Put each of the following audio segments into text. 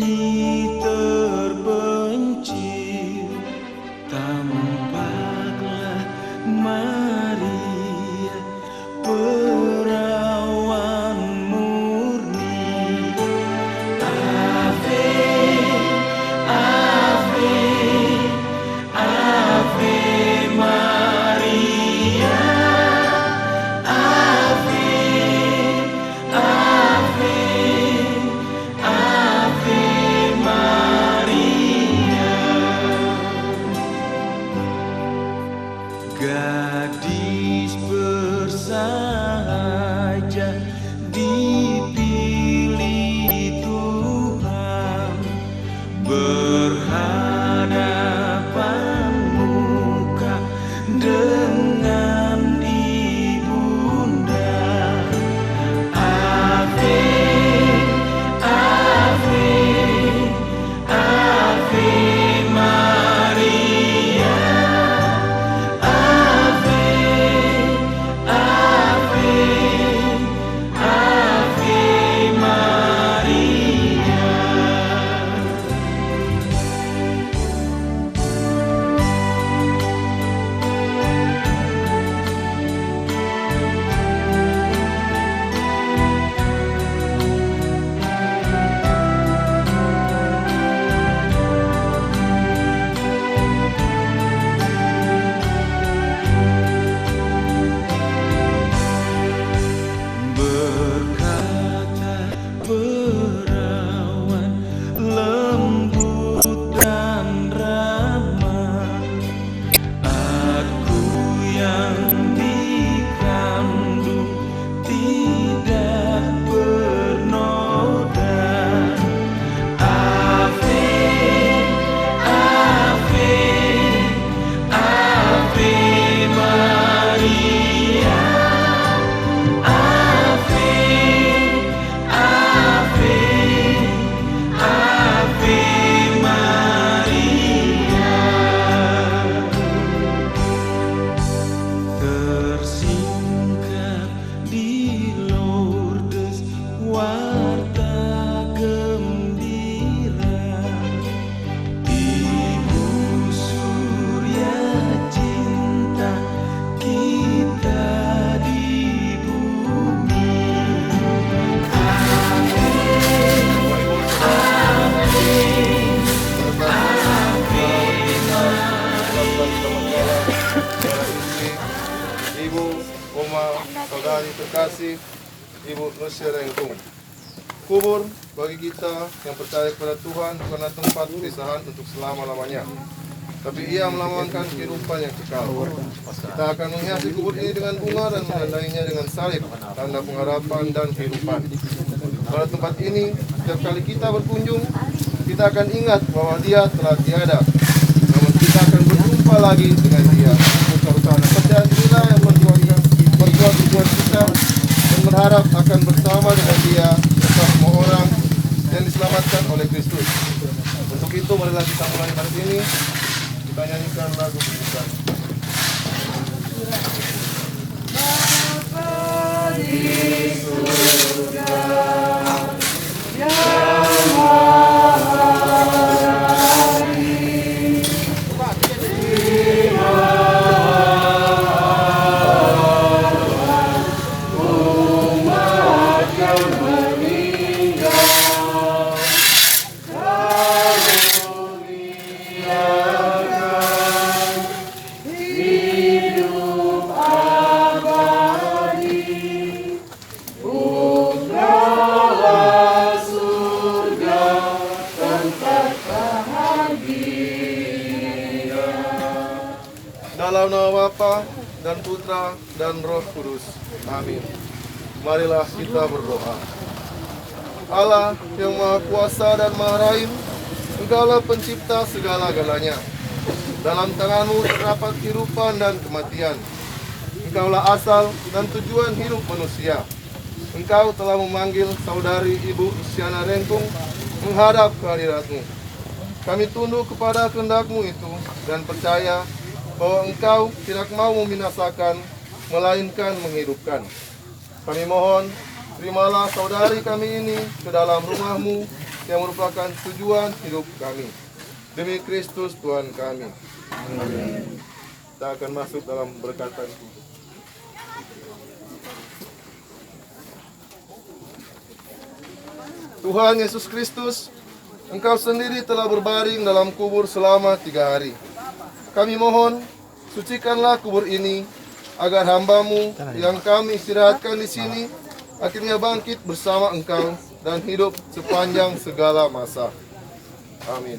bumi terpencil, tampaklah Maria, perawan murni. Ave, Ave, Ave Maria. Ave, Ave, Ave Maria. Gadis bersahaja dipilih Tuhan, berhadapan muka dengan ibunda. Ave, Ave, Ave Maria. Ave, Ave, Ave Maria. Berkata perawan lembut dan ramah, aku yang dikandung tidak bernoda. Ave, Ave, Ave Maria. Ave, Ave, Ave Maria. Tersingkap di Lourdes warta gembira, Ibu Surya cinta kita di bumi. Ibu, Oma, saudari terkasih, Ibu Nusia Rengkung. Kubur bagi kita yang percaya kepada Tuhan bukanlah tempat pisahan untuk selama-lamanya, tapi ia melambangkan kehidupan yang kekal. Kita akan menghiasi kubur ini dengan bunga dan menandainya dengan salib, tanda pengharapan dan kehidupan. Pada tempat ini, setiap kali kita berkunjung, kita akan ingat bahwa Dia telah tiada. Namun kita akan berjumpa lagi dengan Dia. Karena kepercayaan inilah yang membuat tujuan kita dan berharap akan bersama dengan Dia serta semua orang yang diselamatkan oleh Kristus. Untuk itu, marilah kita mulai hari ini. Kita nyanyikan lagu kehidupan. Bapa di surga, yang Maha Rahi, umat yang meninggal, karuniakan hidup abadi, bukalah surga tempat bahagia. Dalam nama Bapa dan Putra dan Roh Kudus. Amin. Marilah kita berdoa. Allah yang Maha Kuasa dan Maha Rahim, Engkaulah pencipta segala-galanya. Dalam tangan-Mu terdapat kehidupan dan kematian. Engkaulah asal dan tujuan hidup manusia. Engkau telah memanggil saudari Ibu Isyana Rengkung menghadap kehadirat-Mu. Kami tunduk kepada kehendak-Mu itu dan percaya bahwa Engkau tidak mau membinasakan, melainkan menghidupkan. Kami mohon, terimalah saudari kami ini ke dalam rumah-Mu yang merupakan tujuan hidup kami. Demi Kristus Tuhan kami. Amin. Kita akan masuk dalam berkatan. Tuhan Yesus Kristus, Engkau sendiri telah berbaring dalam kubur selama 3 hari. Kami mohon, sucikanlah kubur ini, agar hamba-Mu yang kami istirahatkan di sini, akhirnya bangkit bersama Engkau dan hidup sepanjang segala masa. Amin.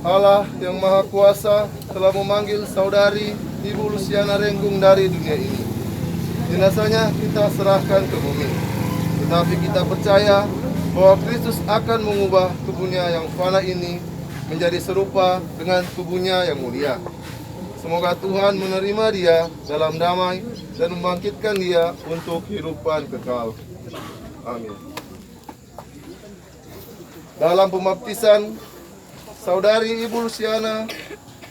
Allah yang Maha Kuasa telah memanggil saudari Ibu Luciana Renggung dari dunia ini. Jenazahnya kita serahkan ke bumi. Tetapi kita percaya bahwa Kristus akan mengubah tubuhnya yang fana ini menjadi serupa dengan tubuhnya yang mulia. Semoga Tuhan menerima dia dalam damai dan membangkitkan dia untuk kehidupan kekal. Amin. Dalam pembaptisan, saudari Ibu Luciana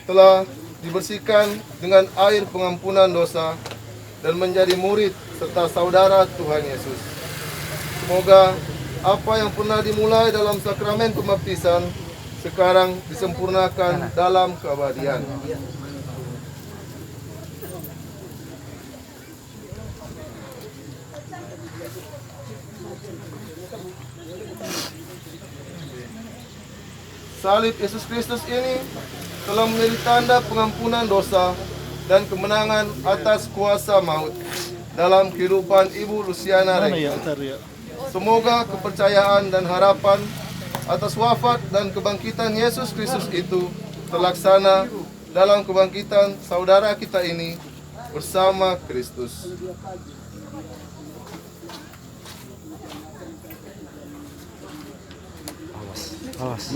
telah dibersihkan dengan air pengampunan dosa dan menjadi murid serta saudara Tuhan Yesus. Semoga apa yang pernah dimulai dalam sakramen pembaptisan sekarang disempurnakan dalam keabadian. Salib Yesus Kristus ini telah menjadi tanda pengampunan dosa dan kemenangan atas kuasa maut dalam kehidupan Ibu Luciana Renggung. Semoga kepercayaan dan harapan atas wafat dan kebangkitan Yesus Kristus itu terlaksana dalam kebangkitan saudara kita ini bersama Kristus. Awas.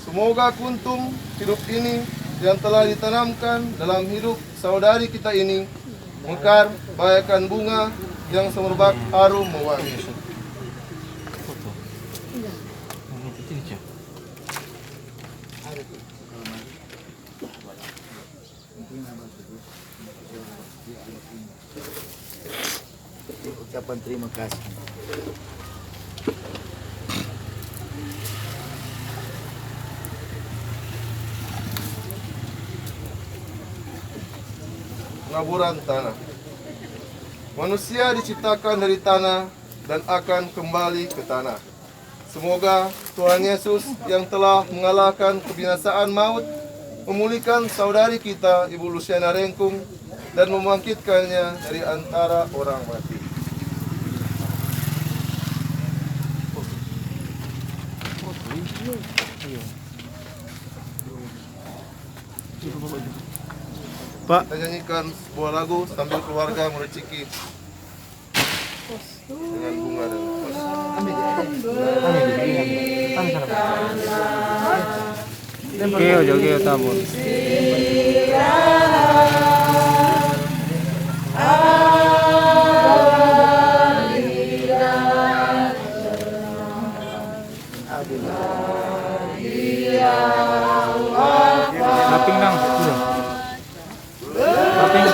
Semoga kuntum hidup ini yang telah ditanamkan dalam hidup saudari kita ini mekar bagaikan bunga yang semerbak harum mewangi. Ucapan terima kasih. Pengaburan tanah. Manusia diciptakan dari tanah dan akan kembali ke tanah. Semoga Tuhan Yesus yang telah mengalahkan kebinasaan maut memulihkan saudari kita Ibu Luciana Renggung dan membangkitkannya dari antara orang mati. Pak, Kita nyanyikan sebuah lagu sambil keluarga mereciki dengan bunga dan Keo tabur. Laping nang. Laping.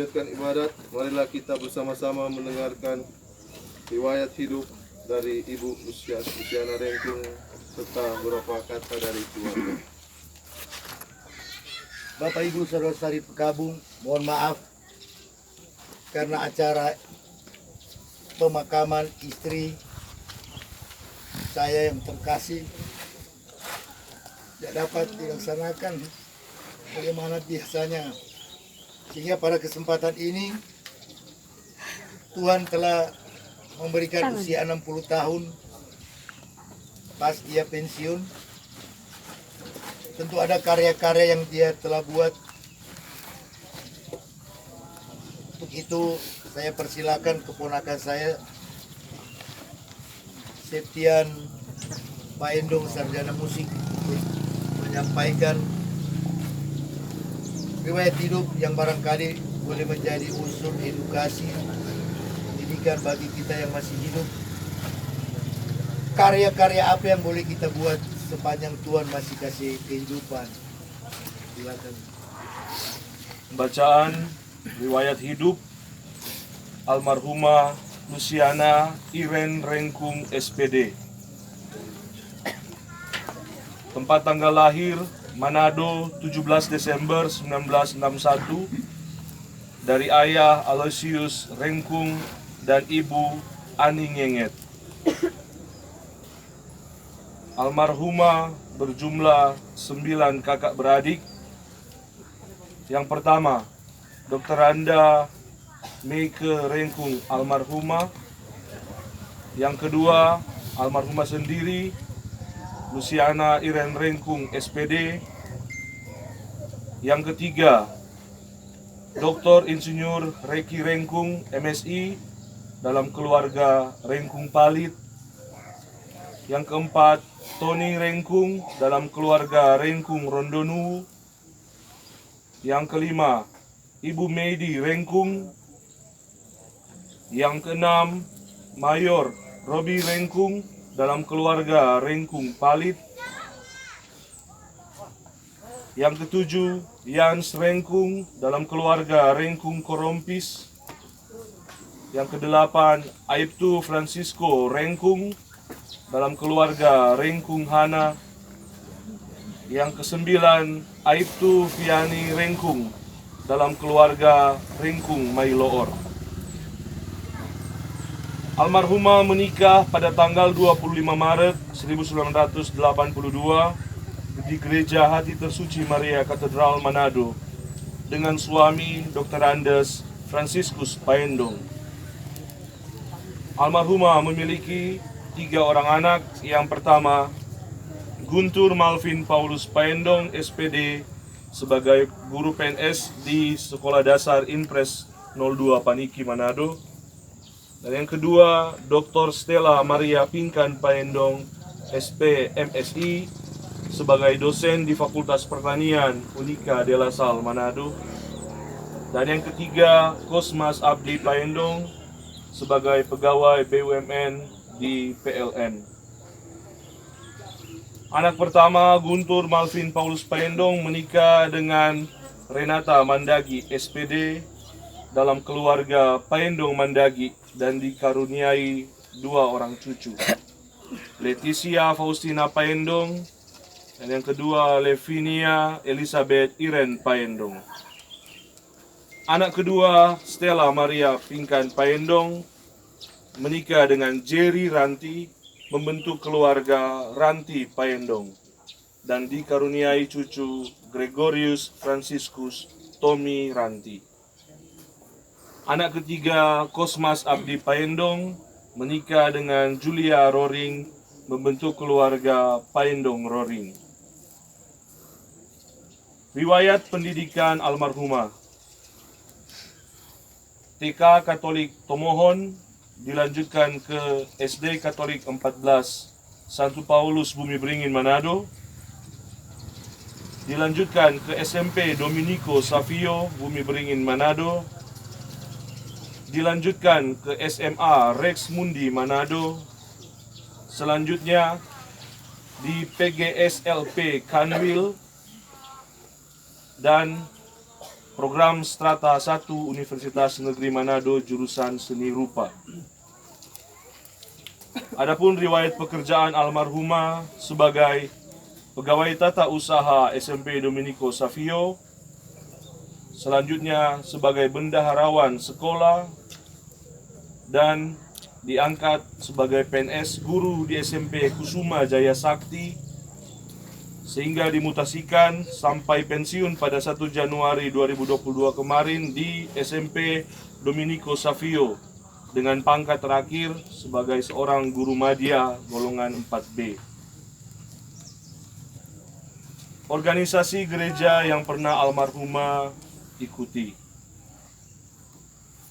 melanjutkan ibadat, marilah kita bersama-sama mendengarkan riwayat hidup dari Ibu Luciana Rengkung serta beberapa kata dari keluarga. Bapak Ibu saudara-saudari Pekabung, mohon maaf karena acara pemakaman istri saya yang terkasih tidak dapat dilaksanakan bagaimana biasanya, sehingga pada kesempatan ini Tuhan telah memberikan usia 60 tahun pas dia pensiun. Tentu ada karya-karya yang dia telah buat. Untuk itu saya persilakan keponakan saya Septian Pak Endong, sarjana musik, untuk menyampaikan riwayat hidup yang barangkali boleh menjadi unsur edukasi pendidikan bagi kita yang masih hidup. Karya-karya apa yang boleh kita buat sepanjang Tuhan masih kasih kehidupan. Silakan. Bacaan riwayat hidup almarhumah Luciana Iren Rengkung SPD. Tempat tanggal lahir Manado 17 Desember 1961, dari ayah Aloysius Rengkung dan ibu Ani Ngenget. Almarhumah berjumlah 9 kakak beradik. Yang pertama, Dr. Randa Meike Rengkung almarhumah. Yang kedua, almarhumah sendiri Luciana Iren Rengkung SPD. Yang ketiga, Dr. Insinyur Reki Rengkung MSI dalam keluarga Rengkung Palit. Yang keempat, Tony Rengkung dalam keluarga Rengkung Rondonu. Yang kelima, Ibu Meidi Rengkung. Yang keenam, Mayor Robi Rengkung dalam keluarga Rengkung Palit. Yang ketujuh, Yans Rengkung dalam keluarga Rengkung Korompis. Yang kedelapan, Aibtu Francisco Rengkung dalam keluarga Rengkung Hana. Yang kesembilan, Aibtu Viani Rengkung dalam keluarga Rengkung Mailoor. Almarhumah menikah pada tanggal 25 Maret 1982 di Gereja Hati Tersuci Maria Katedral Manado dengan suami Dr. Andes Franciscus Paendong. Almarhumah memiliki 3 orang anak. Yang pertama, Guntur Malvin Paulus Paendong SPD sebagai guru PNS di Sekolah Dasar Impres 02 Paniki Manado. Dan yang kedua, Dr. Stella Maria Pinkan Paendong SP MSI sebagai dosen di Fakultas Pertanian Unika de La Salle Manado. Dan yang ketiga, Kosmas Abdi Paendong sebagai pegawai BUMN di PLN. Anak pertama, Guntur Malvin Paulus Paendong, menikah dengan Renata Mandagi SPD dalam keluarga Paendong Mandagi dan dikaruniai 2 orang cucu, Leticia Faustina Paendong dan yang kedua Levinia Elizabeth Iren Paendong. Anak kedua, Stella Maria Pinkan Paendong, menikah dengan Jerry Ranti, membentuk keluarga Ranti Paendong dan dikaruniai cucu Gregorius Franciscus Tommy Ranti. Anak ketiga, Kosmas Abdi Paendong, menikah dengan Julia Roring, membentuk keluarga Paendong Roring. Riwayat pendidikan almarhumah: TK Katolik Tomohon, dilanjutkan ke SD Katolik 14 Santo Paulus Bumi Beringin Manado, dilanjutkan ke SMP Dominico Savio Bumi Beringin Manado, dilanjutkan ke SMA Rex Mundi Manado, selanjutnya di PGSLP Kanwil, dan program Strata 1 Universitas Negeri Manado jurusan Seni Rupa. Adapun riwayat pekerjaan almarhumah sebagai pegawai tata usaha SMP Dominico Savio, selanjutnya sebagai bendaharawan sekolah, dan diangkat sebagai PNS guru di SMP Kusuma Jaya Sakti, sehingga dimutasikan sampai pensiun pada 1 Januari 2022 kemarin di SMP Dominico Savio dengan pangkat terakhir sebagai seorang guru madya golongan 4B. Organisasi gereja yang pernah almarhumah ikuti.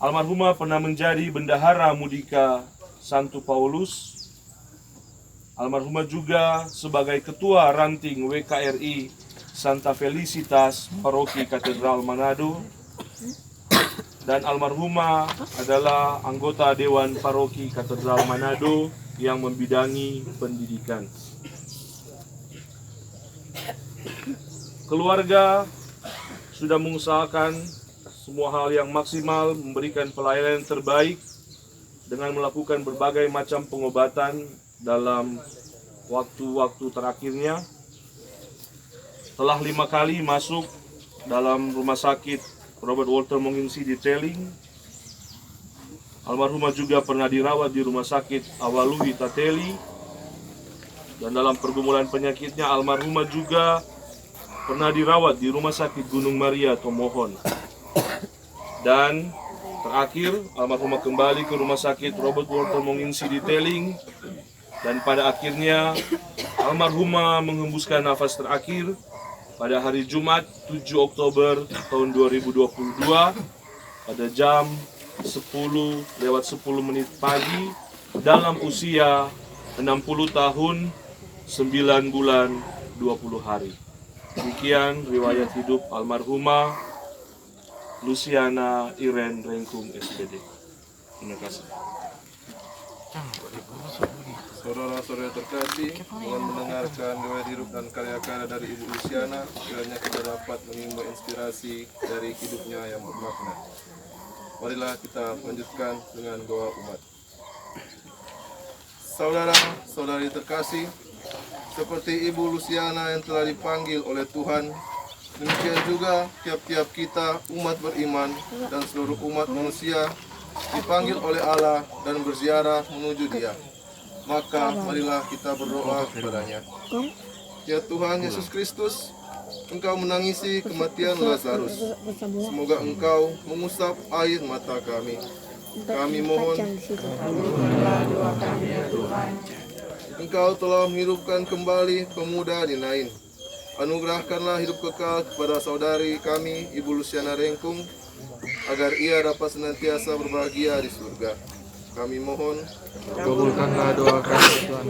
Almarhumah pernah menjadi bendahara Mudika Santo Paulus. Almarhumah juga sebagai ketua ranting WKRI Santa Felicitas Paroki Katedral Manado. Dan almarhumah adalah anggota Dewan Paroki Katedral Manado yang membidangi pendidikan. Keluarga sudah mengusahakan semua hal yang maksimal, memberikan pelayanan terbaik dengan melakukan berbagai macam pengobatan dalam waktu-waktu terakhirnya. Telah 5 kali masuk dalam rumah sakit Robert Walter Monginsi di Teling. Almarhumah juga pernah dirawat di rumah sakit Awalui Tateli. Dan dalam pergumulan penyakitnya, almarhumah juga pernah dirawat di rumah sakit Gunung Maria Tomohon. Dan terakhir, almarhumah kembali ke rumah sakit Robert Walter Monginsi di Teling. Dan pada akhirnya, almarhumah menghembuskan nafas terakhir pada hari Jumat 7 Oktober tahun 2022 pada jam 10:10 pagi dalam usia 60 tahun 9 bulan 20 hari. Demikian riwayat hidup almarhumah Luciana Iren Rengkung SPD. Terima kasih. Saudara-saudara terkasih, dengan mendengarkan riwayat hidup dan karya-karya dari Ibu Luciana, kiranya kita dapat menimba inspirasi dari hidupnya yang bermakna. Marilah kita lanjutkan dengan doa umat. Saudara-saudari terkasih, seperti Ibu Luciana yang telah dipanggil oleh Tuhan, demikian juga tiap-tiap kita umat beriman dan seluruh umat manusia dipanggil oleh Allah dan berziarah menuju Dia. Maka marilah kita berdoa kepadanya. Ya Tuhan Yesus Kristus, Engkau menangisi kematian Lazarus. Semoga Engkau mengusap air mata kami. Kami mohon, Engkau telah menghidupkan kembali pemuda di Nain. Anugerahkanlah hidup kekal kepada saudari kami, Ibu Luciana Rengkung, agar ia dapat senantiasa berbahagia di surga. Kami mohon, kabulkanlah doa kami Tuhan.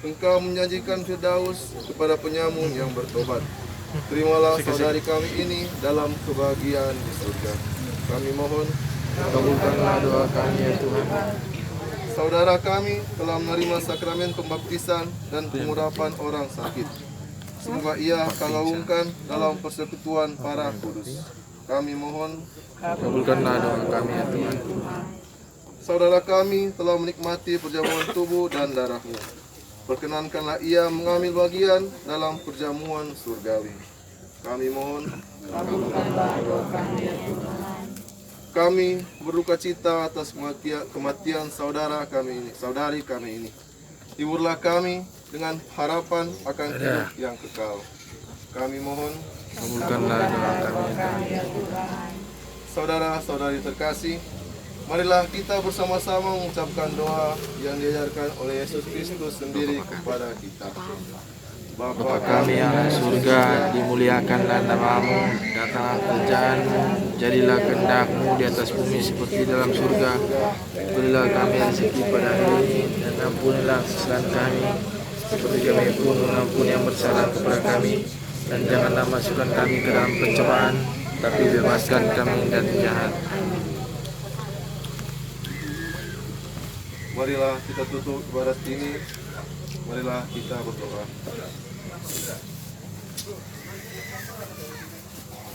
Engkau menjanjikan Firdaus kepada penyamun yang bertobat. Terimalah saudari kami ini dalam kebahagiaan di surga. Kami mohon, Kabulkanlah doa kami ya Tuhan. saudara kami telah menerima sakramen pembaptisan dan pengurapan orang sakit. Semoga ia akan gaungkan dalam persekutuan para kudus. Kami mohon, Kabulkanlah doa kami ya Tuhan. saudara kami telah menikmati perjamuan tubuh dan darah-Mu. Perkenankanlah ia mengambil bagian dalam perjamuan surgawi. Kami mohon, kami berduka cita atas kematian saudari kami ini. Hiburlah kami dengan harapan akan hidup yang kekal. Kami mohon, Kabulkanlah doa kami ya Tuhan. saudara-saudari terkasih, marilah kita bersama-sama mengucapkan doa yang diajarkan oleh Yesus Kristus sendiri kepada kita. Bapa kami yang di surga, dimuliakanlah nama-Mu, datanglah kerajaan-Mu, jadilah kehendak-Mu di atas bumi seperti dalam surga. Berilah kami rezeki pada hari ini, dan ampunilah kesalahan kami, seperti kami pun mengampuni yang bersalah kepada kami. Dan janganlah masukkan kami ke dalam pencobaan, tapi bebaskan kami dari jahat. Marilah kita tutup ibadat ini. Marilah kita berdoa.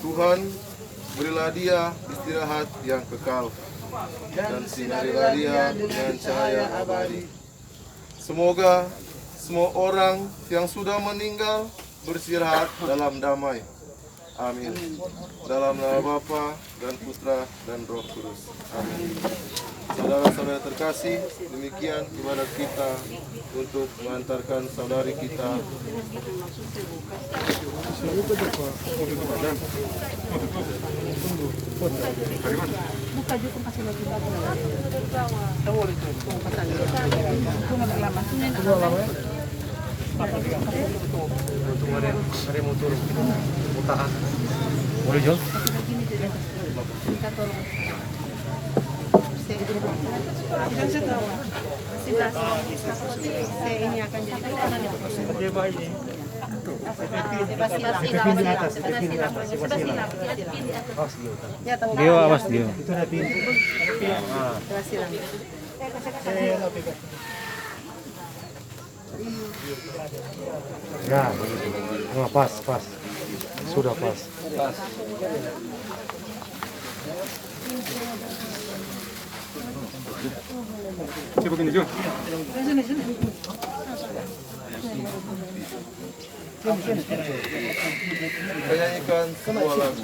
Tuhan, berilah dia istirahat yang kekal, dan sinarilah dia dengan cahaya abadi. Semoga semua orang yang sudah meninggal beristirahat dalam damai. Amin. Dalam nama Bapa dan Putra dan Roh Kudus. Amin. Saudara-saudara terkasih, demikian ibadat kita untuk mengantarkan saudari kita. Dia awas dia. Ya, nah, pas. Sudah pas. Menyanyikan sebuah lagu.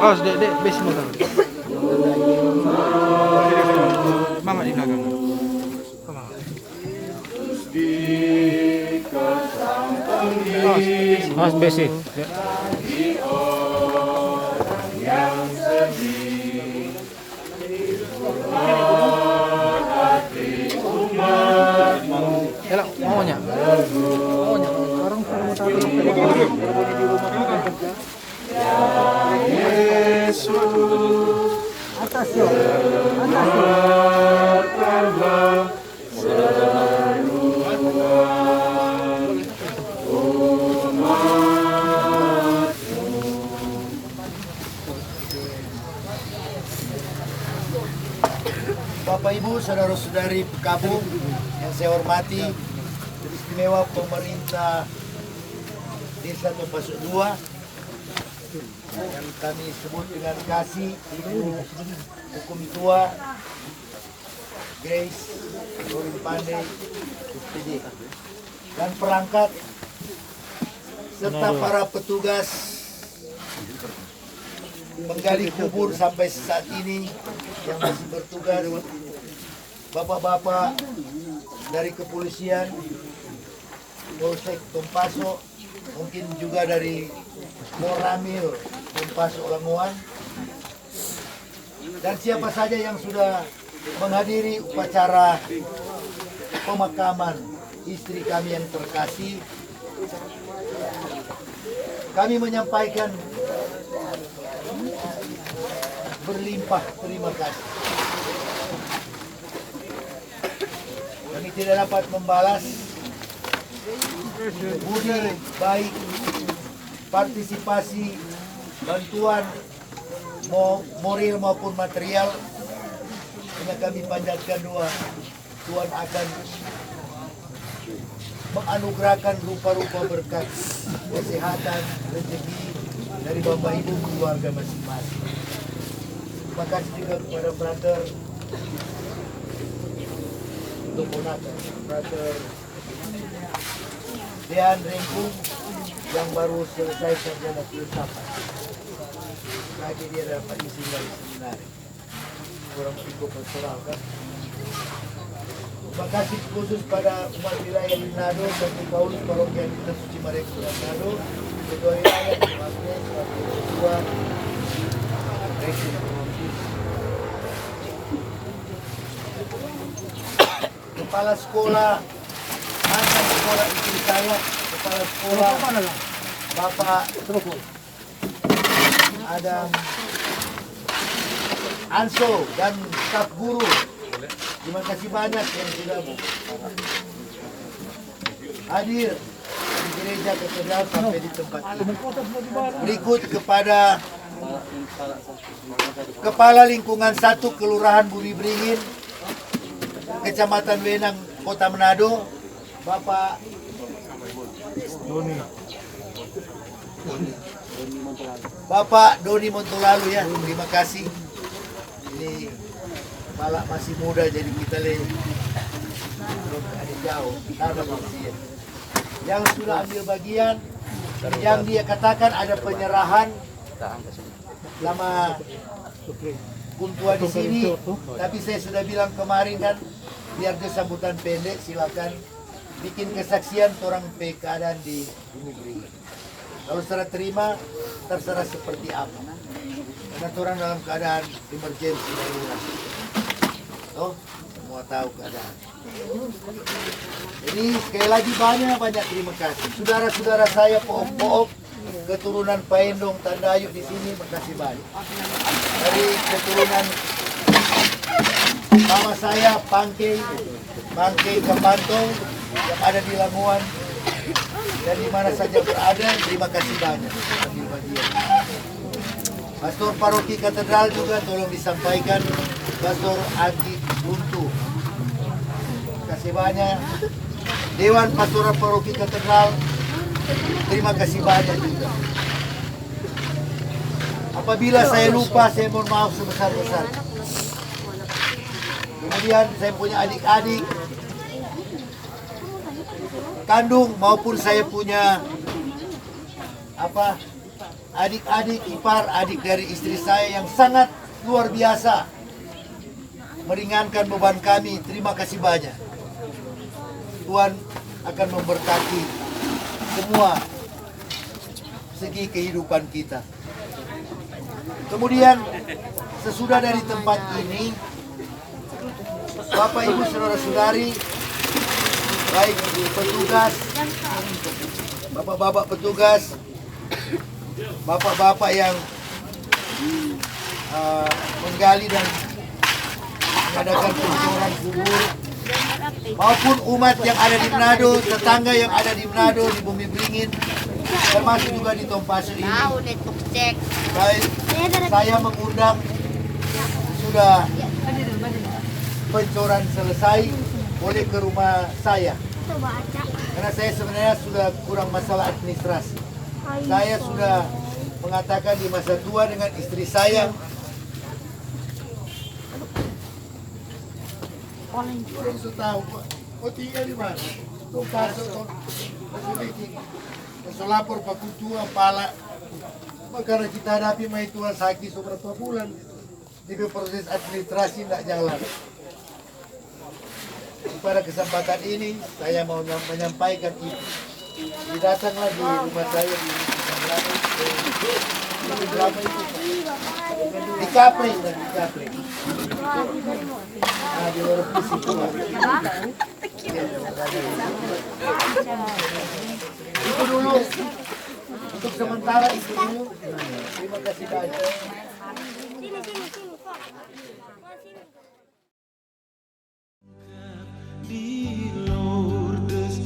Oh, dek, besi motor. Mama di belakang. Awas basic. Elok, maunya. Bapak Ibu, saudara-saudari Pekabung yang saya hormati, istimewa pemerintah Desa Tompasuk 2 yang kami sebut dengan kasih, hukum tua, Grace, Rorin Pandey, SPD, dan perangkat serta para petugas menggali kubur sampai saat ini yang masih bertugas, bapak-bapak dari kepolisian Polsek Tompasuk, mungkin juga dari Moramil Tompasuk Languan, dan siapa saja yang sudah menghadiri upacara pemakaman istri kami yang terkasih. Kami menyampaikan berlimpah terima kasih. Kami tidak dapat membalas budi baik, partisipasi, bantuan moral maupun material. Hanya kami panjatkan doa, Tuhan akan menganugerahkan rupa-rupa berkat, kesehatan, rezeki dari Bapak Ibu keluarga masing-masing. Terima kasih juga kepada brother untuk brother Dean Rengkung yang baru selesai sarjana filsafat. Lagi dia dapat isi dari seminari. Kurang cukup personal kan. Terima kasih khusus pada umat wilayah di Nado dan di Paulus Parokia Kita Suci Maria Kepulauan Nado, Ketua Wilayah, Wakil, Ketua, Kepala Sekolah, mantan sekolah istri saya, Kepala Sekolah, Bapak Adam Anso dan staf guru. Terima kasih banyak yang sudah hadir di gereja katedral sampai di tempat ini. Berikut kepada Kepala Lingkungan 1 Kelurahan Bumi Beringin, Kecamatan Wenang, Kota Manado, Bapak Doni Montolalu ya. Terima kasih. Ini kepala masih muda jadi kita belum ada jauh. Ada manusia yang sudah ambil bagian, yang dia katakan ada penyerahan lama kuntua di sini. Tapi saya sudah bilang kemarin kan, biar dia sambutan pendek, silakan bikin kesaksian orang keadaan di Bumi Beringin. Kalau serah terima, terserah seperti apa. Karena orang dalam keadaan emergensi darurat. Oh, semua tahu keadaan. Jadi sekali lagi banyak terima kasih. Saudara-saudara saya, pook-pook, keturunan Paendong, Tandayuk di sini, makasih banyak. Dari keturunan mama saya, Pangkei Kempantong, yang ada di Lamongan dan di mana saja berada, terima kasih banyak ambil bagian. Pastor Paroki Katedral juga tolong disampaikan, Pastor Agi Buntu. Terima kasih banyak. Dewan Pastoral Paroki Katedral, terima kasih banyak juga. Apabila saya lupa, saya mohon maaf sebesar-besar. Kemudian saya punya adik-adik kandung maupun saya punya adik-adik ipar, adik dari istri saya yang sangat luar biasa meringankan beban kami. Terima kasih banyak. Tuhan akan memberkati semua segi kehidupan kita. Kemudian sesudah dari tempat ini, Bapak Ibu Saudara-saudari, baik petugas, bapak-bapak petugas, bapak-bapak yang menggali dan mengadakan pencuran kubur, maupun umat yang ada di Manado, tetangga yang ada di Manado, di Bumi Beringin, termasuk juga di Tompaso ini. Baik, saya mengundang, sudah pencoran selesai, boleh ke rumah saya. Karena saya sebenarnya sudah kurang masalah administrasi. Saya sudah mengatakan di masa tua dengan istri saya, belum tahu, oh tinggal di mana? Tompaso, lapor Pak Kutua, Pala. Karena kita hadapi mai tua sakit beberapa bulan, di proses administrasi tidak jalan. Pada kesempatan ini saya mau menyampaikan itu. Datanglah di rumah saya di Kapling dan di Kapling. Nah, di luar itu. Itu dulu. Untuk sementara itu dulu. Terima kasih banyak. Di Lourdes,